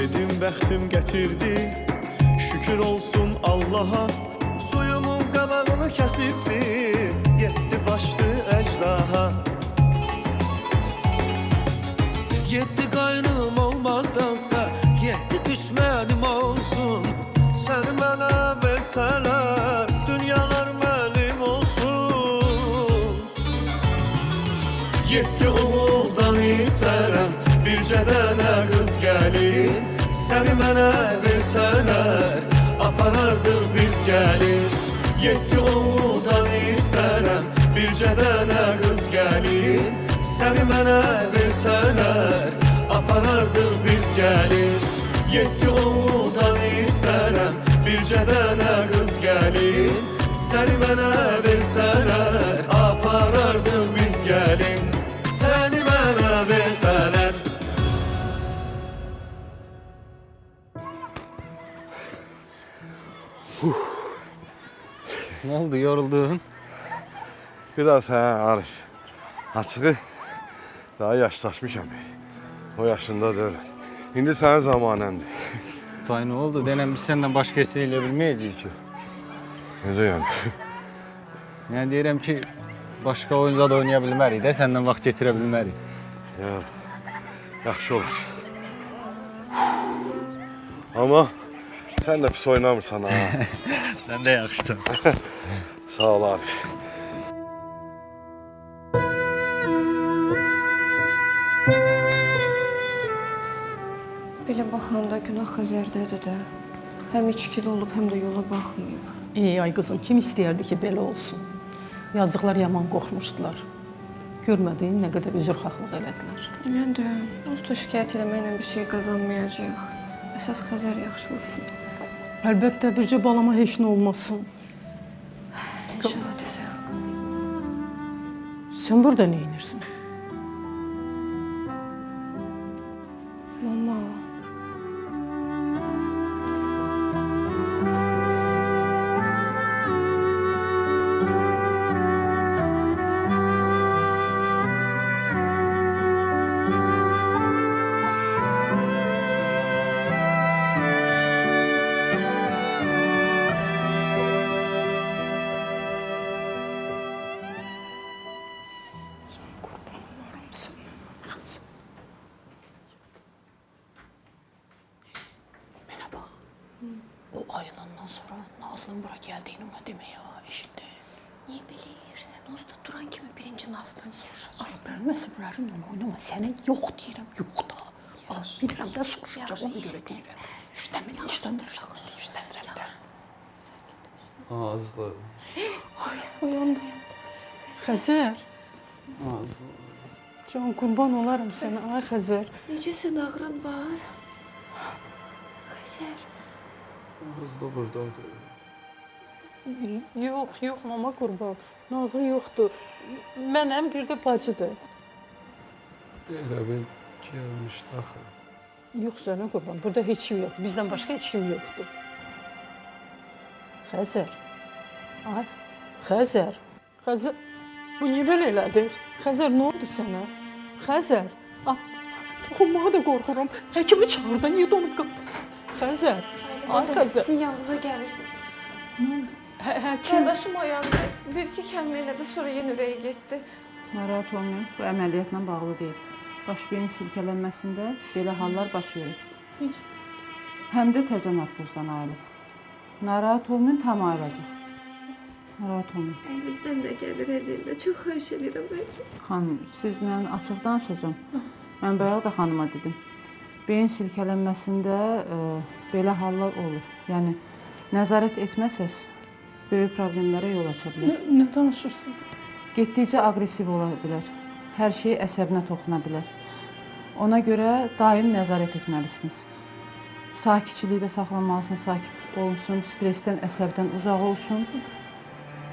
Dedim bəxtim gətirdi, şükür olsun Allaha. Suyumun qabağını kəsibdi, yetdi başdı əcdaha. Yetdi qaynım olmaqdansa, yetdi düşmənim olsun. Səni mənə versələr, dünyalar mənim olsun. Yetdi oğuldan istərəm, bircə dənə qız gəlin. Səni mənə versələr, aparardıq biz gəlin. Yetdi oğuldan istərəm, bircə dənə qız gəlin. Səni mənə versələr, aparardıq biz gəlin. Yetdi oğuldan istərəm, bircə dənə qız gəlin. Səni mənə versələr, aparardıq biz gəlin. Səni mənə versələr. Ne oldu, yoruldun? Biraz Arif. Açığı daha yaşlaşmışam. O yaşında deyil. İndi sənin zamanındır. Tay ne oldu? Denem biz senden başka eseriyle bilmeyeceğiz ki. Necə yəni? Yani diyelim ki başka oyunca da oynayabilmeliyiz de senden vaxt getirebilmeliyiz. Ya, yaxşı olar. Ama sən də pis oynamırsan ha. Sen de yakıştın. Sağ ol Arif. Belə baxanda günah Xəzərdədir də. Həm içkili olub, həm də yola baxmayıb. Ay qızım, kim istəyərdi ki, belə olsun? Yazdıqlar yaman qorxmuşdular. Görmədiyin nə qədər üzrxahlıq elədilər. Mən də onsuz da şikayət eləməklə bir şey qazanmayacağıq. Əsas Xəzər yaxşı olsun. Əlbəttə, bircə balama heç nə olmasın. İnşallah tezə. Sən burada nə edirsən? Mama. O ayılandan sonra Nazlı'nın bura geldiğini ona demeye eşitdi. Niyə belə eləyirsən? Onsuz da duran kimi birinci Nazlıdan soruşacaq. Az mənim əsəblərimlə oynama. Sənə yox deyirəm, yox da. Bilirəm də soruşacaq, onu görə deyirəm. İşləndirəm də. Ağızlı. Uyandı. Xəzər. Ağızlı. Can, qurban olarım sənə, ay Xəzər. Necəsən, ağrın var? Xəzər. Ağızlı buradaydı. Yox, mama qurban. Nazlı yoxdur. Mənəm, bir də bacıdır. Elə bir gelmişdi axı. Yox, sənə qurban. Burada heç kim yoxdur. Bizdən başqa heç kim yoxdur. Xəzər. Ay, Xəzər. Xəzər. Bu niyə belə elədin? Xəzər, nə oldu sənə? Xəzər. Toxunmağa da qorxuram. Həkimi çağır da, niyə donub qalmışsın? Xəzər. Ay, Xəzər. Sizin yanınıza gəlirdim. Həkim. Qardaşım oyandı. Bir-iki kəlmə elədi, sonra yenə ürəyə getdi. Narahat olmayın, bu əməliyyatla bağlı deyil. Baş beyin silkələnməsində belə hallar baş verir. Heç. Həm də təzə narkozdan ayılıb. Narahat olmayın, tam ayılacaq. Narahat olmayın. Əlimizdən də gəlir əlində. Çox xahiş edirəm bəlkə. Xanım, sizlə açıq danışacağım. Mən bayaq da xanıma dedim. Beyin silkələnməsində belə hallar olur. Yəni, nəzarət etməsəz, böyük problemlərə yol aça bilər. Nə danışırsın? Getdikcə aqressiv ola bilər. Hər şey əsəbinə toxuna bilər. Ona görə daim nəzarət etməlisiniz. Sakitçilikdə saxlanmalısınız, sakit olsun, stressdən, əsəbdən uzaq olsun.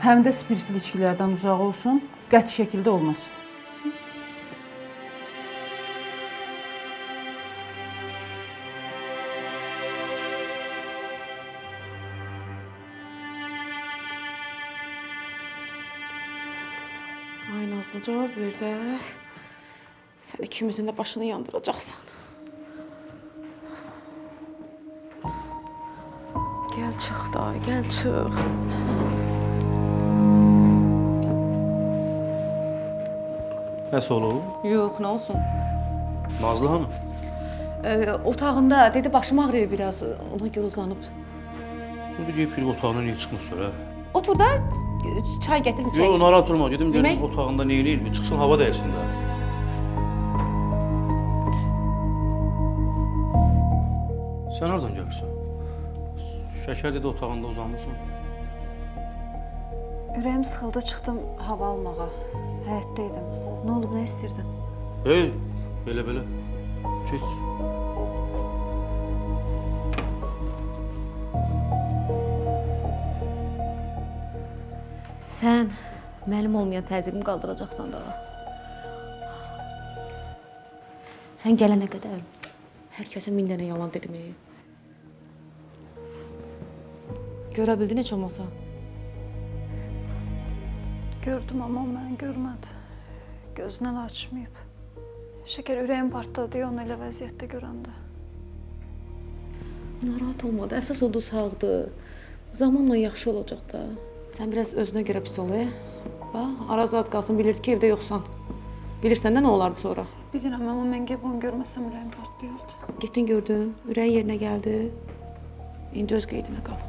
Həm də spiritli içkilərdən uzaq olsun, qəti şəkildə olmaz. Ay Nazlı, cavab ver də. Sən ikimizin də başını yandıracaqsan. Gəl çıx da, gəl çıx. Nəsə olub? Yox, nə olsun? Nazlı hanım? Otağında dedi başım ağrıyor biraz. Ona görə uzanıb. Bu da geyib girib otağına niyə çıxmır sonra? Otur da çay gətirim çay. Yox, narahat olma. Gedim Yemək? görüm otağında nə eləyir? Bir çıxsın hava dəysin də. Sən hardan gəlirsən? Şəkər dedi otağında uzanmısan. Ürəyim sıxıldı, çıxdım hava almağa. Həyətdə idim. Nə olub, nə istəyirdin? Hey, belə. Keç. Sən mənim olmayan təzyiqimi qaldıracaqsan da. Sən gələnə qədər hər kəsə min dənə yalan dedim. Görə bildin heç olmasa? Gördüm, amma o məni görmədi. Gözünü əl açmayıb. Şəkər ürəyim partladı, onu elə vəziyyətdə görəndə. Narahat olmadı. Əsas odu sağdır. Zamanla yaxşı olacaq da. Sən biraz özünə görə pis ol. Bax, Araz az qalsın bilirdi ki, evdə yoxsan. Bilirsən də nə olardı sonra? Bilirəm, amma mən gəlib onu görməsəm ürəyim partlayırdı. Getdin gördün, ürəyin yerinə gəldi. İndi öz qeydinə qal.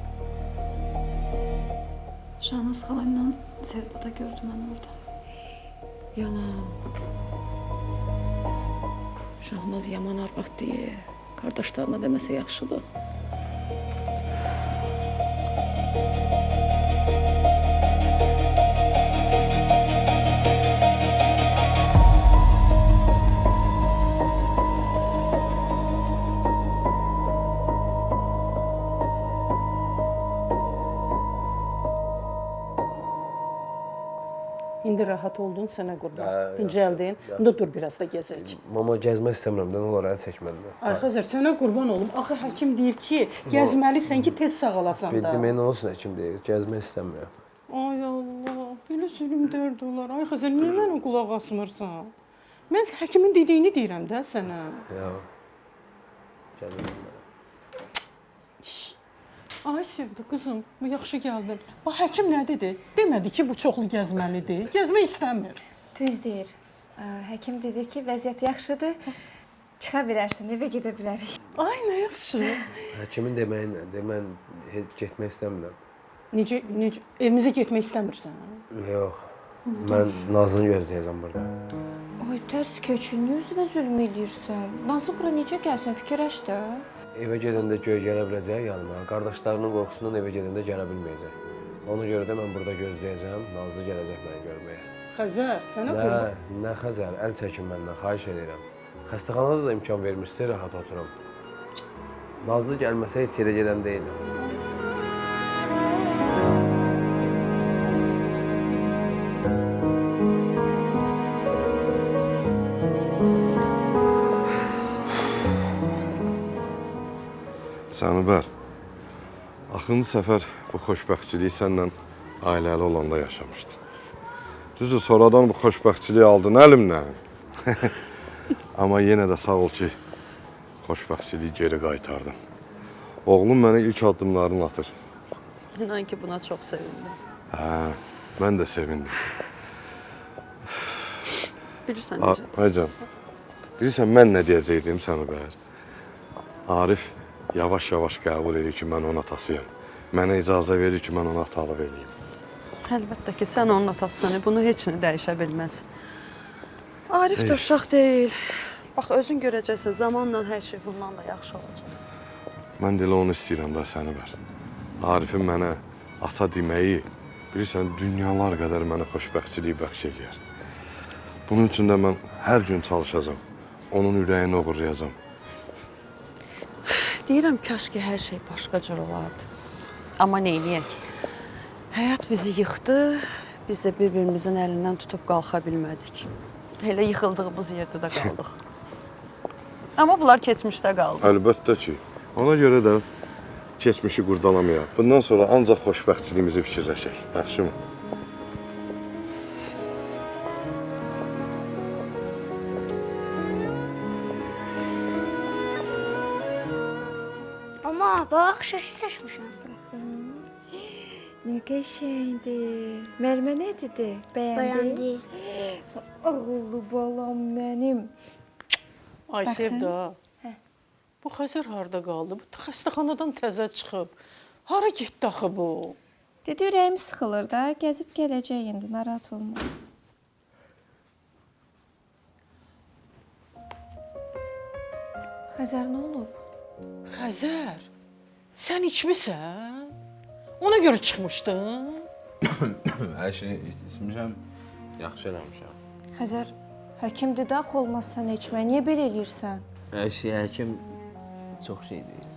Şahnaz xala ilə Sevda da gördü məni orada. Yalan. Şahnaz yaman arvad deyə, qardaşlarına deməsə yaxşıdır. İndi rahat oldun, sənə qurban. Dincəldin. İndi dur biraz da gəzək. Mama gəzmək istəmirəm, də onlara əl çəkmədim. Ay Xəzər, sənə qurban olum. Axı həkim deyib ki, gəzməlisən ki, tez sağalasan da. Demək nə olsun həkim deyir, gəzmək istəmirəm. Ay Allah, belə zülüm dərd olar. Ay Xəzər, niyə mənə qulaq asmırsan? Mən həkimin dediyini deyirəm də sənə. Yox. Gəzmək. Ay Sevda, qızım, bu yaxşı gəldin. Bax, həkim nə dedi? Demədi ki, bu çoxlu gəzməlidir. Gəzmək istəmir. Düz deyir. Həkim dedi ki, vəziyyət yaxşıdır. Çıxa bilərsən, evə gedə bilərik. Ay, nə yaxşı. Həkimin deməyi nədir? Mən getmək istəmirəm. Necə, evimizə getmək istəmirsən? Yox. Mən Nazlını gözləyəcəm burada. Ay, tərs köçün, niyə özünə zülm eləyirsən? Nazlı bura necə gəlsən, fikirləş də. Evə gedəndə göy gələ biləcək yanıma. Qardaşlarının qorxusundan evə gedəndə gələ bilməyəcək. Ona görə də mən burada gözləyəcəm. Nazlı gələcək məni görməyə. Xəzər, sənə qurban. Nə Xəzər, əl çəkin məndən, xahiş edirəm. Xəstəxanada da imkan vermişsə rahat oturum. Nazlı gəlməsə heç yerə gedən deyiləm. Sənubər, axırıncı səfər bu xoşbəxtçiliyi səndən ailəli olanda yaşamışdım. Düzdür, sonradan bu xoşbəxtçiliyi aldın əlimdən. Amma yenə də sağ ol ki, xoşbəxtçiliyi geri qaytardın. Oğlum mənə ilk addımlarını atır. İnan ki, buna çox sevindim. Hə, mən də sevindim. Bilirsən necə? Aycan, bilirsən mən nə deyəcəkdim Sənubər? Arif yavaş-yavaş qəbul edir ki, mən onun atasıyam. Mənə icazə verir ki, mən ona atalıq eləyim. Əlbəttə ki, sən onun atasısın, bunu heç nə dəyişə bilməz. Arif də uşaq deyil. Bax, özün görəcəksən, zamanla hər şey bundan da yaxşı olacaq. Mən də elə onu istəyirəm da Sənubər. Arifin mənə ata deməyi, bilirsən, dünyalar qədər mənə xoşbəxtçiliyi bəxş eləyər. Bunun üçün də mən hər gün çalışacağam, onun ürəyini uğurlayacağam. Deyirəm, kaş ki, hər şey başqa cür olardı. Amma neyləyək? Həyat bizi yıxdı, biz də bir-birimizin əlindən tutub qalxa bilmədik. Elə yıxıldığımız yerdə də qaldıq. Amma bunlar keçmişdə qaldı. Əlbəttə ki, ona görə də keçmişi qurdalamayaq. Bundan sonra ancaq xoşbəxtçiliyimizi fikirləşək. Yaxşımı? Amma bax, şəkil çəkmişəm. Nə qəşəngdir. Mərmə nə dedi? Bəyəndi. Ağıllı balam mənim. Ay Sevda. Bu Xəzər harda qaldı? Bu xəstəxanadan təzə çıxıb. Hara getdi axı bu? Dedi ürəyim sıxılır da, gəzib gələcək indi, narahat olma. Xəzər nə olub? Xəzər, sən içmisən? Ona görə çıxmışdın? Hər şey içmişəm, yaxşı eləmişəm. Xəzər, həkimdir də axı olmaz sən içmək. Niyə belə eləyirsən? Hər şey həkim çox şey deyir.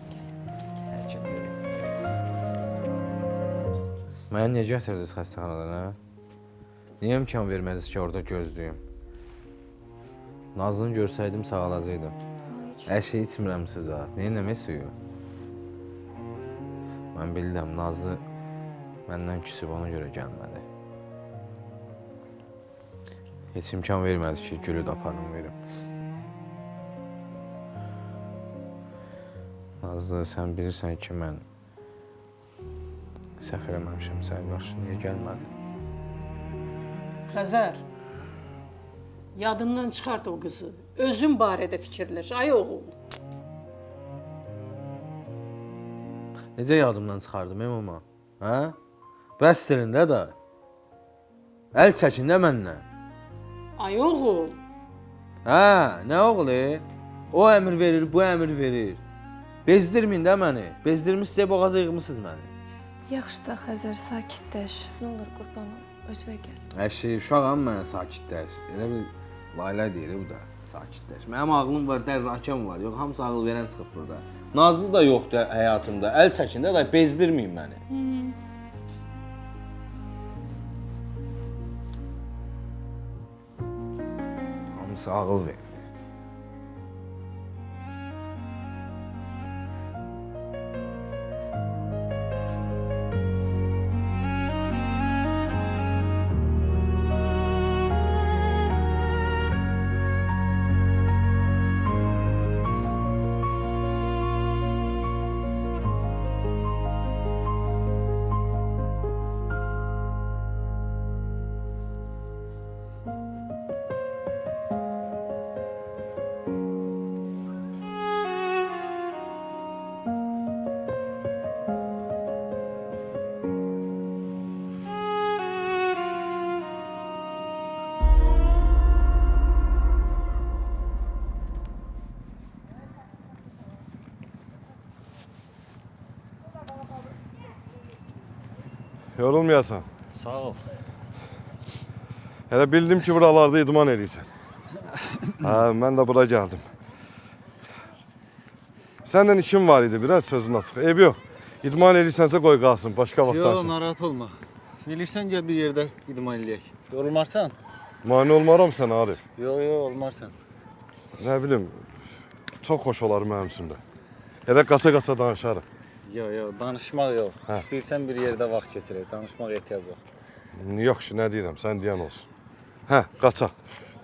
Həkim deyir. Mənə niyə gətirdiniz xəstəxanadan, hə? Niyə imkan vermədiniz ki, orada gözləyim? Nazlını görsəydim, sağalacaqdım. Hər şey içmirəm sözə. Niyə nəmək suyu? Mən bildim, Nazlı məndən küsüb, ona görə gəlmədi. Heç imkan vermədi ki, gülü də aparım verim. Nazlı, sən bilirsən ki, mən səhv eləməmişəm sənə qarşı. Niyə gəlmədin? Xəzər, yadından çıxart o qızı. Özün barədə fikirləş, ay oğul. Necə yadımdan çıxardım, mama? Hə? Bəs dilində də. Əl çəkin də məndən. Ay oğul. Hə, nə oğlu? O əmr verir, bu əmr verir. Bezdirməyin də məni. Bezdirmişsə boğaza yığmısınız məni. Yaxşı da Xəzər, sakitləş. Nə olur qurbanım, özünə gəl. Hər şey uşağam mənə sakitləş. Elə bir layla deyir bu da. Sakitləş. Mənim ağlım var, dərrakəm var. Yox, hamısı ağıl verən çıxıb burada. Nazlı da yoxdur həyatımda. Əl çəkində də bezdirməyin məni. Hamısı ağıl verir. Yorulmayasan. Sağ ol. Elə bildim ki, buralarda idman eləyirsən. Hə, mən də bura gəldim. Səndən işim var idi, biraz sözün açıq. Ev yox. İdman eləyirsənsə qoy qalsın, başqa vaxt Yox, danışın. narahat olma. Bilirsən gəl bir yerdə idman eləyək. Yorulmarsan? Mane olmaram sənə, Arif. Yox, olmarsan. Nə bilim, çox xoş olar mənim üçün də. Elə qaça-qaça danışarıq. Yox, danışmaq yox. Hə. İstəyirsən bir yerdə vaxt keçirək, danışmaq ehtiyac yox. Yox ki, nə deyirəm, sən deyən olsun. Hə, qaçaq.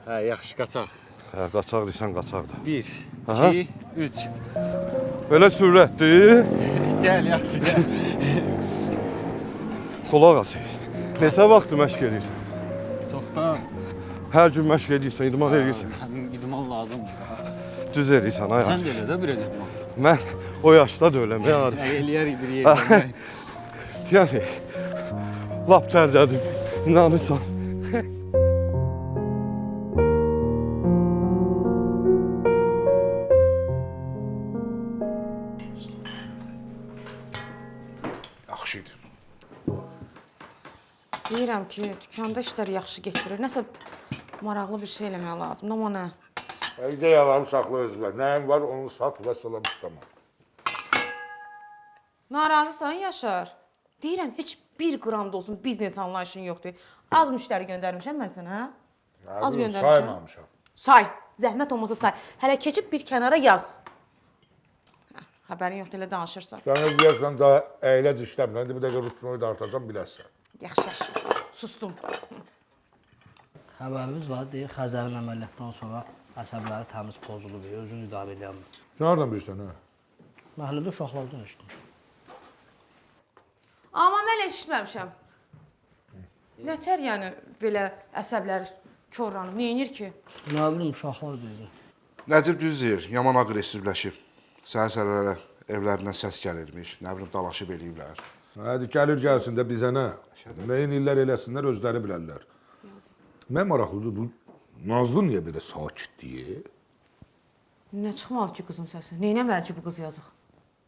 Hə, yaxşı, qaçaq. Hə, qaçaq deyirsən, qaçaq da. 1, Aha. 2, 3. Belə sürətdir. Gəl, yaxşı, gəl. Qulaq as. Neçə vaxt məşq edirsən? Çoxdan. Hər gün məşq edirsən, idman edirsən. Həmin idman lazımdır. Düz edirsən, ay. Sən də elə də biraz idman. Mən o yaşda da öləm, ya Arif. Eləyərik bir yerdə. Yəni, lap tərlədim, inanırsan. Yaxşı idi. Deyirəm ki, dükanda işlər yaxşı keçirir. Nəsə maraqlı bir şey eləmək lazımdır, amma nə? İdeyaları saxla özünə. Nəyin var, onu sat və salam istəmə. Narazısan Yaşar? Deyirəm, heç 1 qram da olsun biznes anlayışın yoxdur. Az müştəri göndərmişəm mən sənə, hə? Az göndərmişəm. Saymamışam. Say, zəhmət olmasa say. Hələ keçib bir kənara yaz. Hə, xəbərin yoxdur, elə danışırsan. Sənə deyərsən daha əyləc işləmlə. Bir dəqiqə rutinoyu da artasan bilərsən. Yaxşı, yaxşı. Sustum. Xəbərimiz var, deyir, Xəzərin əməliyyatdan sonra əsəbləri təmiz pozulub, özünü idarə edəmir. Sən hardan bilirsən, hə? Məhəllədə uşaqlardan eşitmişəm. Amma mən eşitməmişəm. Nətər yəni belə əsəbləri korlanıb, neyinir ki? Nə bilim, uşaqlar dedi. Nəcib düz deyir, yaman aqressivləşib. Səhər-səhərlərə evlərindən səs gəlirmiş, nə bilim dalaşıb eləyiblər. Hadi gəlir gəlsin də bizə nə? Nəyin illər eləsinlər, özləri bilərlər. Mən maraqlıdır, bu Nazlı niyə belə sakitdir? Nə çıxmalı ki qızın səsi? Neynəməli ki bu qız yazıq?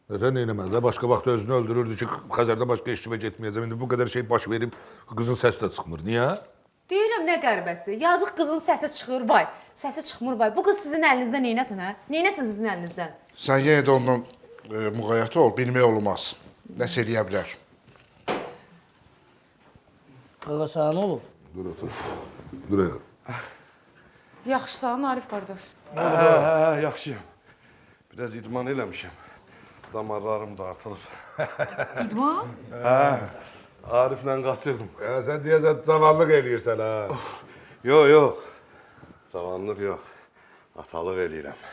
Nətər neynəməli? Başqa vaxt özünü öldürürdü ki, Xəzərdə başqa işimə getməyəcəm. İndi bu qədər şey baş verib, qızın səsi də çıxmır. Niyə? Deyirəm nə qəribəsi. Yazıq qızın səsi çıxır, vay. Səsi çıxmır, vay. Bu qız sizin əlinizdə neynəsin, hə? Neynəsin sizin əlinizdən? Sən yenə də ondan müğayyət ol, bilmək olmaz. Nəsə eləyə bilər. Qaqa, sana nə olub? Dur, otur. Dur, elə. Yaxşısan, Arif qardaş. Yaxşıyam. Biraz idman eləmişəm. Damarlarım dartılıb. İdman? Ariflə qaçırdım. Sən deyəsən cavanlıq eləyirsən, ha? Yox. Cavanlıq yox. Atalıq eləyirəm.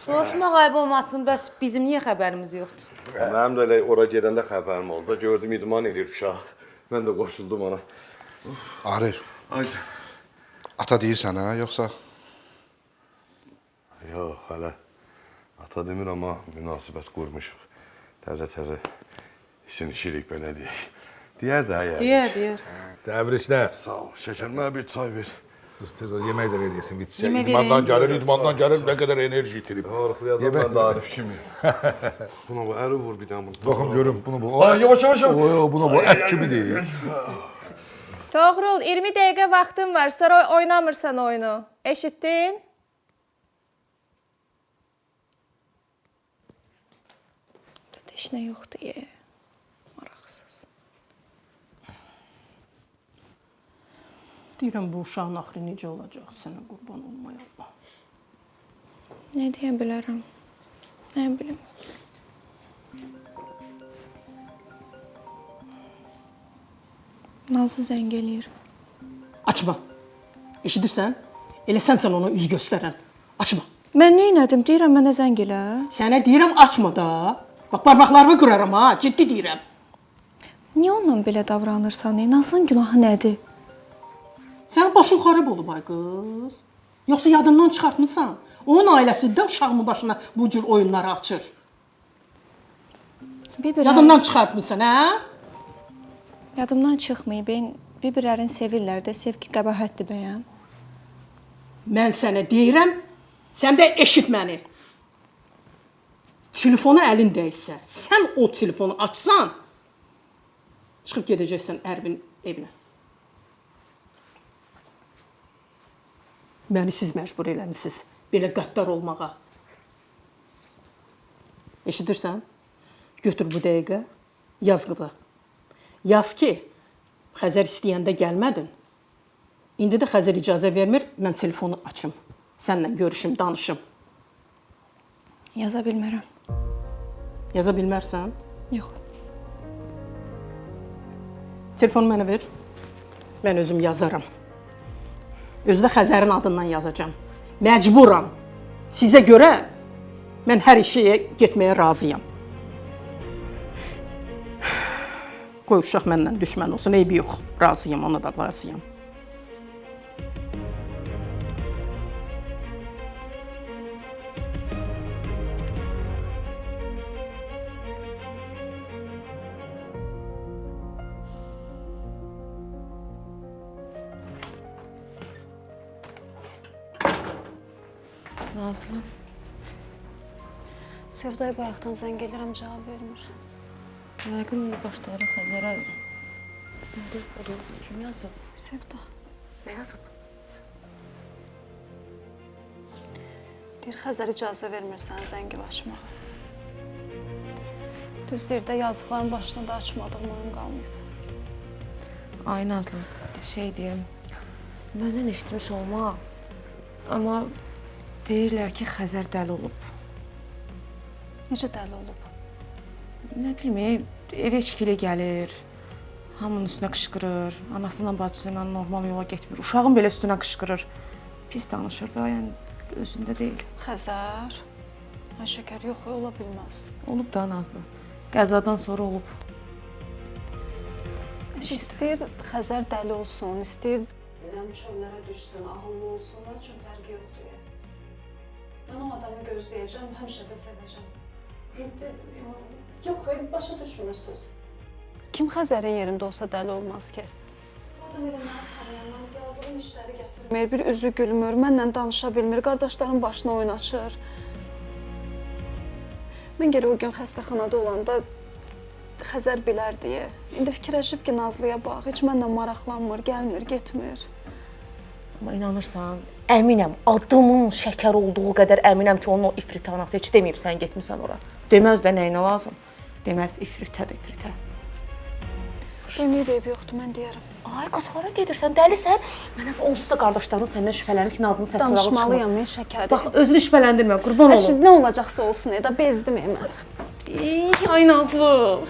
Soruşmaq ayıb olmasın, bəs bizim niyə xəbərimiz yoxdur? Mənim də elə ora gedəndə xəbərim oldu. Gördüm idman edir uşaq. Mən də qoşuldum ona. Arif, Ayca. ata deyirsən, hə, yoxsa? Yox, hələ. Ata demir, amma münasibət qurmuşuq. Təzə isinişirik, belə deyək. Deyər də, yəni. Deyər. Təbriklər. Sağ ol. Şəkər, mənə bir çay ver. Dur, tez o yemək də eləyəsin, bitişək. Yemək İdmandan gəlir, nə qədər enerji itirib. Yoruklayacam mən də Arif kimi. Buna bu, əri vur bir dənə bunu. Baxın görüm, bunu bu. Yavaş. Buna bu ət kimi deyil. Toğrul, 20 dəqiqə vaxtın var, sonra oynamırsan oyunu. Eşitdin? Heç nə yoxdur, maraqsız. Deyirəm bu uşağın axırı necə olacaq? Sənə qurban olmaya Allah. Nə deyə bilərəm? Nə bilim. Nazlı zəng eləyir. Açma. Eşidirsən? Elə sən ona üz göstərən. Açma. Mən nə etdim? Deyirəm mənə zəng elə. Sənə deyirəm açma da. Bax barmaqlarımı qıraram ha, ciddi deyirəm. Niyə onunla belə davranırsan? Nazlının günahı nədir? Sənin başın xarab olub ay qız. Yoxsa yadından çıxartmısan? Onun ailəsi də uşağımın başına bu cür oyunları açır. Yadından çıxartmısan, hə? Yadımdan çıxmayıb. Bir-birlərini sevirlər də, sevgi qəbahətdir bəyəm. Mən sənə deyirəm, sən də eşit məni. Telefonu əlindəysə, sən o telefonu açsan, çıxıb gedəcəksən Ərvin evinə. Məni siz məcbur eləmisiniz belə qəddar olmağa. Eşidirsən? Götür bu dəqiqə, yaz qıda. Yaz ki, Xəzər istəyəndə gəlmədin. İndi də Xəzər icazə vermir, mən telefonu açım. Səninlə görüşüm, danışım. Yaza bilmərəm. Yaza bilmərsən? Yox. Telefonu mənə ver. Mən özüm yazaram. Özü də Xəzərin adından yazacağam. Məcburam. Sizə görə mən hər işə getməyə razıyam. Qoy uşaq məndən düşmən olsun, eybi yox. Razıyam, ona da razıyam. Nazlı. Sevdaya bayaqdan zəng edirəm, cavab vermir. Yəqin başları Xəzərə odur. Kim yazıb? Sevda. Nə yazıb? Deyir, Xəzər icazə vermir sənə zəngi açmağa. Düz deyir də yazıqların başına da açmadığım oyun qalmayıb. Ay Nazlı, şey deyim, məndən eşitmiş olma. Amma deyirlər ki, Xəzər dəli olub. Necə dəli olub? Nə bilməyim, evə içkili gəlir, hamının üstünə qışqırır, anasıyla bacısıyla normal yola getmir, uşağın belə üstünə qışqırır. Pis danışır da, yəni özündə deyil. Xəzər? Ay şəkər, yox, ola bilməz. Olub da Nazlı, qəzadan sonra olub. İstəyir Xəzər dəli olsun, istəyir Dədəm çöllərə düşsün, ağıllı olsun, mənim üçün fərqi yoxdur. Mən o adamı gözləyəcəm, həmişə də sevəcəm. Yox, başa düşmürsünüz. Kim Xəzərin yerində olsa dəli olmaz ki? O adam elə mənə tanıyandan yazdığım işləri gətirmir, bir üzü gülmür, mənlə danışa bilmir, qardaşların başına oyun açır. Mən gələ o gün xəstəxanada olanda Xəzər bilər deyə. İndi fikirləşib ki, Nazlıya bax, heç mənlə maraqlanmır, gəlmir, getmir. Amma inanırsan, əminəm, adımın şəkər olduğu qədər əminəm ki, onun o ifrit anası heç deməyib sən getmirsən ora. Deməz də nəyinə lazım? Deməz ifritədir, ifritə. Deməyib eyb yoxdur, mən deyərəm. Ay, qız, hara gedirsən, dəlisən? Mənə onsuz da qardaşların səndən şübhələnir ki, Nazlının səsi sırağı çıxmır. Danışmalıyam, mən şəkəri. Bax, özünü şübhələndirmə, qurban olum. Nə olacaqsa olsun, da bezdim mən. Ay, Nazlı.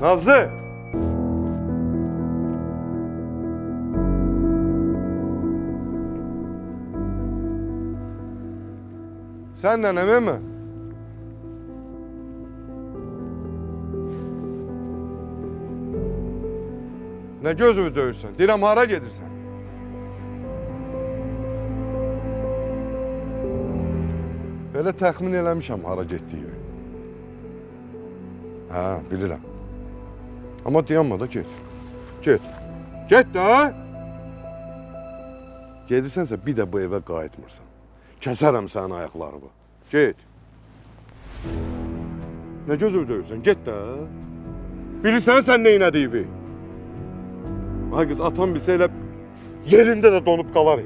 Nazlı! Sen neneme mi? Ne gözümü döyürsən? Deyirəm, hara gedirsən? Belə təxmin eləmişəm hara getdiyimi. Hə, bilirəm. Amma dayanma da get. Get. Get də! Gedirsənsə bir də bu evə qayıtmırsan. Kəsərəm sənin ayaqlarını. Get. Nə gözümü döyürsən? Get də. Bilirsən sən neynədiyini? Ay qız, atan bilsə elə yerində də donub qalar.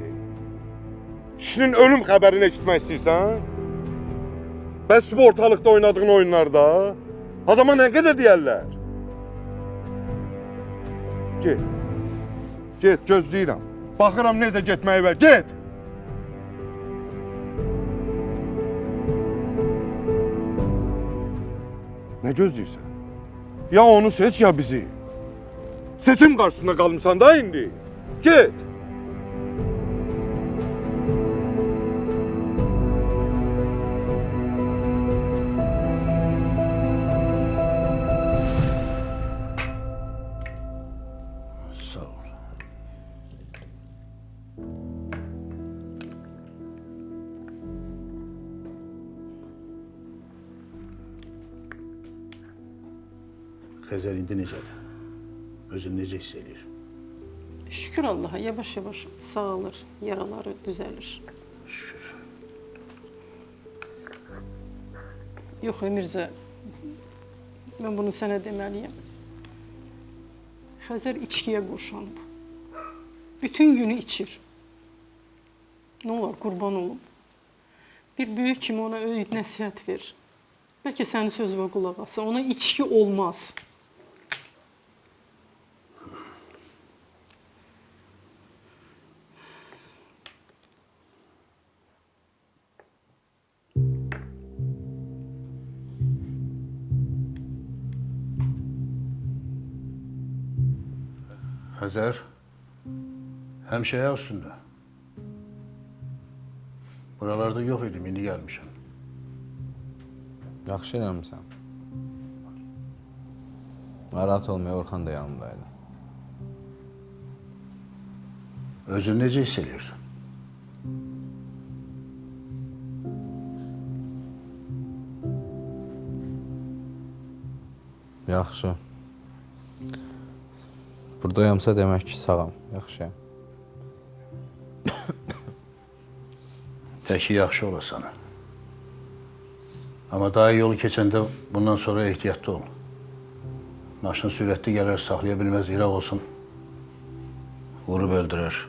Kişinin ölüm xəbərini eşitmək istəyirsən? Bəs bu ortalıqda oynadığın oyunlarda adama nə qədər deyərlər? Get. Get, gözləyirəm. Baxıram necə getməyi ver. Get! Nə gözləyirsən? Ya onu seç, ya bizi. Seçim qarşısında qalmışsan da indi. Get! Sağ ol. Xəzər indi necədir? Özünü necə hiss edir? Şükür Allaha, yavaş-yavaş sağalır, yaraları düzəlir. Şükür. Yox, Mirzə, mən bunu sənə deməliyəm. Xəzər içkiyə qoşanıb. Bütün günü içir. Nə olar, qurban olum. Bir böyük kimi ona öyüd nəsihət ver. Bəlkə sənin sözünə qulaq assa, ona içki olmaz. Xəzər, həmişə ayaq üstündə. Buralarda yox idim, indi gəlmişəm. Yaxşı eləmişsən. Narahat olmaya Orxan da yanımdaydı. Özünü necə hiss edirsən? Yaxşı. Buradayamsa demək ki, sağam. Yaxşı. Təki yaxşı olasan. Amma daha yolu keçəndə bundan sonra ehtiyatlı ol. Maşın sürətli gələr, saxlaya bilməz, İraq olsun. Vurub öldürər.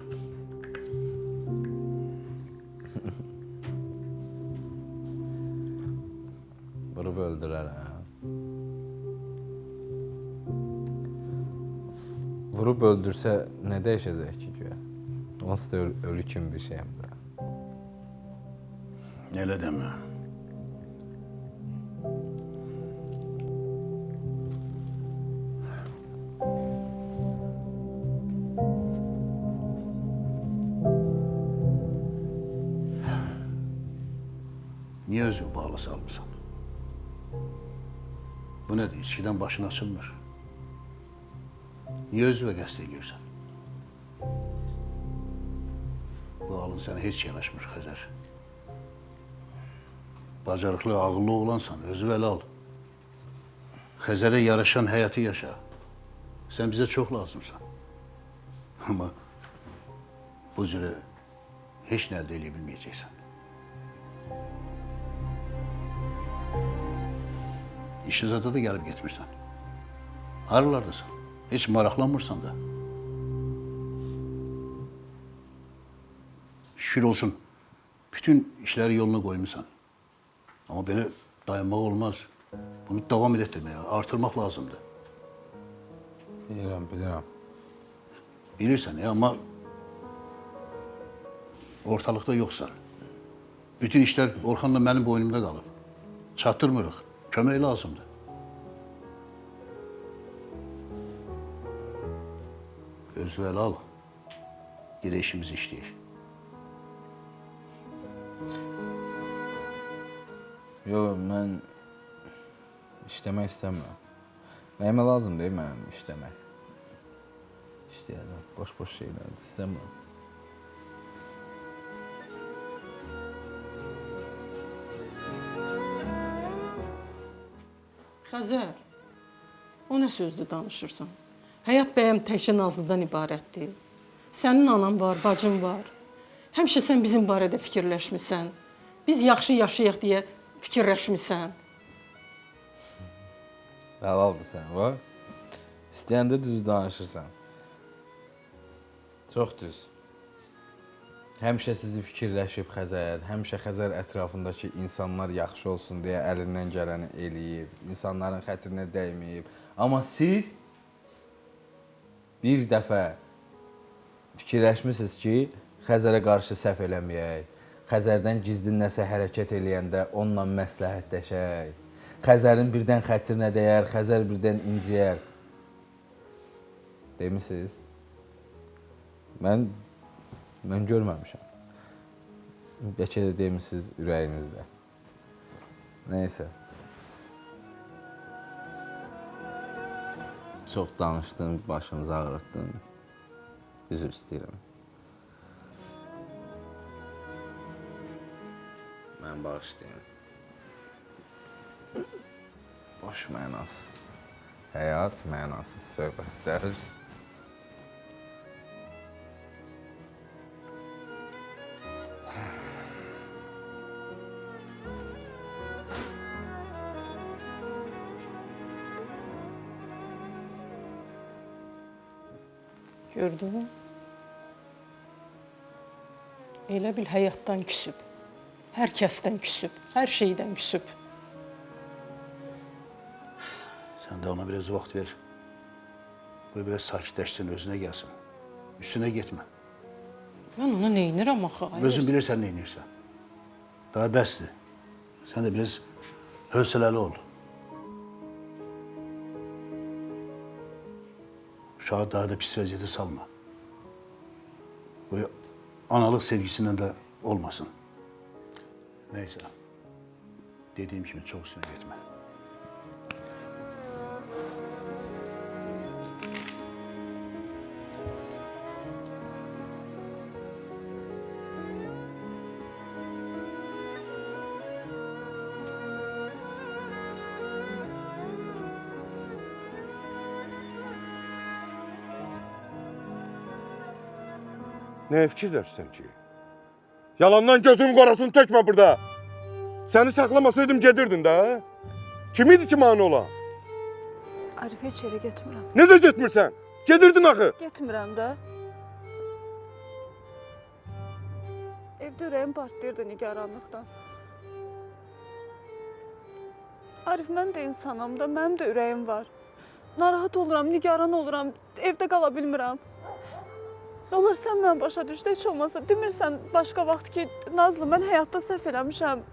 Vurub öldürər, hə? Vurub öldürsə nə dəyişəcək ki, güya? Onsuz da ölü kimi bir şeyim də. Elə demə. Niyə özünü bağlı salmısan? Bu nədir? İçkidən başın açılmır. Niyə özünə qəsd edirsən? Bu halın sənə heç yanaşmır, Xəzər. Bacarıqlı, ağıllı oğlansan, özü vəli al. Xəzərə yaraşan həyatı yaşa. Sən bizə çox lazımsan. Amma bu cürə heç nə əldə edə bilməyəcəksən. İşi zada da gəlib getmirsən. Haralardasan? Heç maraqlanmırsan da. Şükür olsun, bütün işləri yoluna qoymusan. Amma belə dayanmaq olmaz. Bunu davam etdirməyə, artırmaq lazımdır. Bilirəm. Bilirsən, amma ortalıqda yoxsan. Bütün işlər Orxanla mənim boynumda qalıb. Çatdırmırıq, kömək lazımdır. Öz vəli al, gedək işimizi işləyir. Yox, mən işləmək istəmirəm. Nəyimə lazım deyil mənim işləmək. İşləyərəm, boş-boş şeylər istəmirəm. Xəzər, o nə sözdür danışırsan? Həyat bəyəm təkcə Nazlıdan ibarətdir. Sənin anan var, bacın var. Həmişə sən bizim barədə fikirləşmirsən. Biz yaxşı yaşayaq deyə fikirləşmirsən. Halaldır sən, var. İstəyəndə düz danışırsan. Çox düz. Həmişə sizi fikirləşib Xəzər, həmişə Xəzər ətrafındakı insanlar yaxşı olsun deyə əlindən gələni eləyib, insanların xətrinə dəyməyib. Amma siz bir dəfə fikirləşmisiniz ki, Xəzərə qarşı səhv eləməyək, Xəzərdən gizli nəsə hərəkət eləyəndə onunla məsləhətləşək, Xəzərin birdən xətrinə dəyər, Xəzər birdən inciyər. Demisiniz? Mən görməmişəm. Bəlkə də demisiniz ürəyinizdə. Neysə. Çox danışdın, başınızı ağrıtdın. Üzr istəyirəm. Mən bağışlayayım. Boş mənasız. Həyat mənasız söhbətlər. Gördün mü? Elə bil həyatdan küsüb. Hər kəsdən küsüb, hər şeydən küsüb. Sən də ona biraz vaxt ver. Qoy biraz sakitləşsin, özünə gəlsin. Üstünə getmə. Mən ona neynirəm axı? Özün bilirsən neynirsən. Daha bəsdir. Sən də biraz hövsələli ol. Uşağı daha da pis vəziyyətə salma. Qoy analıq sevgisindən də olmasın. Neyse. Dediğim kimi çok üstüne gitme. Neye fikirləşsən ki? Yalandan gözün qorasını tökmə burada. Səni saxlamasaydım gedirdin də. Kim idi ki mane olan? Arif heç yerə getmirəm. Necə getmirsən? Gedirdin axı. Getmirəm də. Evdə ürəyim partlayırdı nigaranlıqdan. Arif, mən də insanam da, mənim də ürəyim var. Narahat oluram, nigaran oluram, evdə qala bilmirəm. Nə olar sən məni başa düş də heç olmasa demirsən başqa vaxt ki, Nazlı, mən həyatda səhv eləmişəm.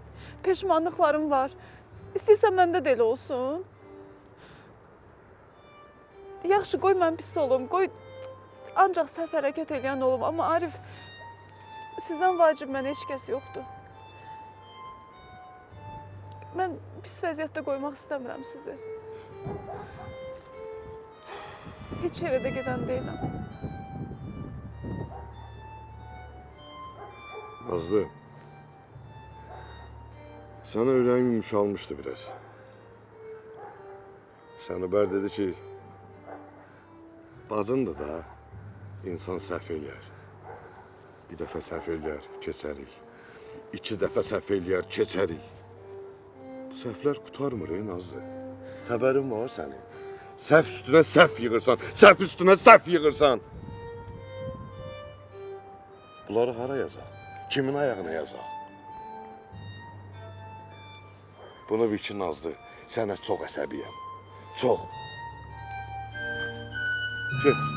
Peşmanlıqlarım var. İstəyirsən məndə də elə olsun. Yaxşı, qoy mən pis olum, qoy ancaq səhv hərəkət eləyən olum. Amma Arif, sizdən vacib mənə heç kəs yoxdur. Mən pis vəziyyətdə qoymaq istəmirəm sizi. Heç yerə də gedən deyiləm. Nazlı, sana ürəyim yumuşalmışdı biraz. Sənubər dedi ki, bacındır da, insan səhv eləyər. Bir dəfə səhv eləyər, keçərik. 2 dəfə səhv eləyər, keçərik. Bu səhvlər qutarmır, Nazlı. Xəbərin var sənin. Səhv üstünə səhv yığırsan, səhv üstünə səhv yığırsan. Bunları hara yazaq? Kimin ayağına yazaq? Bunu bil ki, Nazlı, sənə çox əsəbiyəm. Çox. Kes.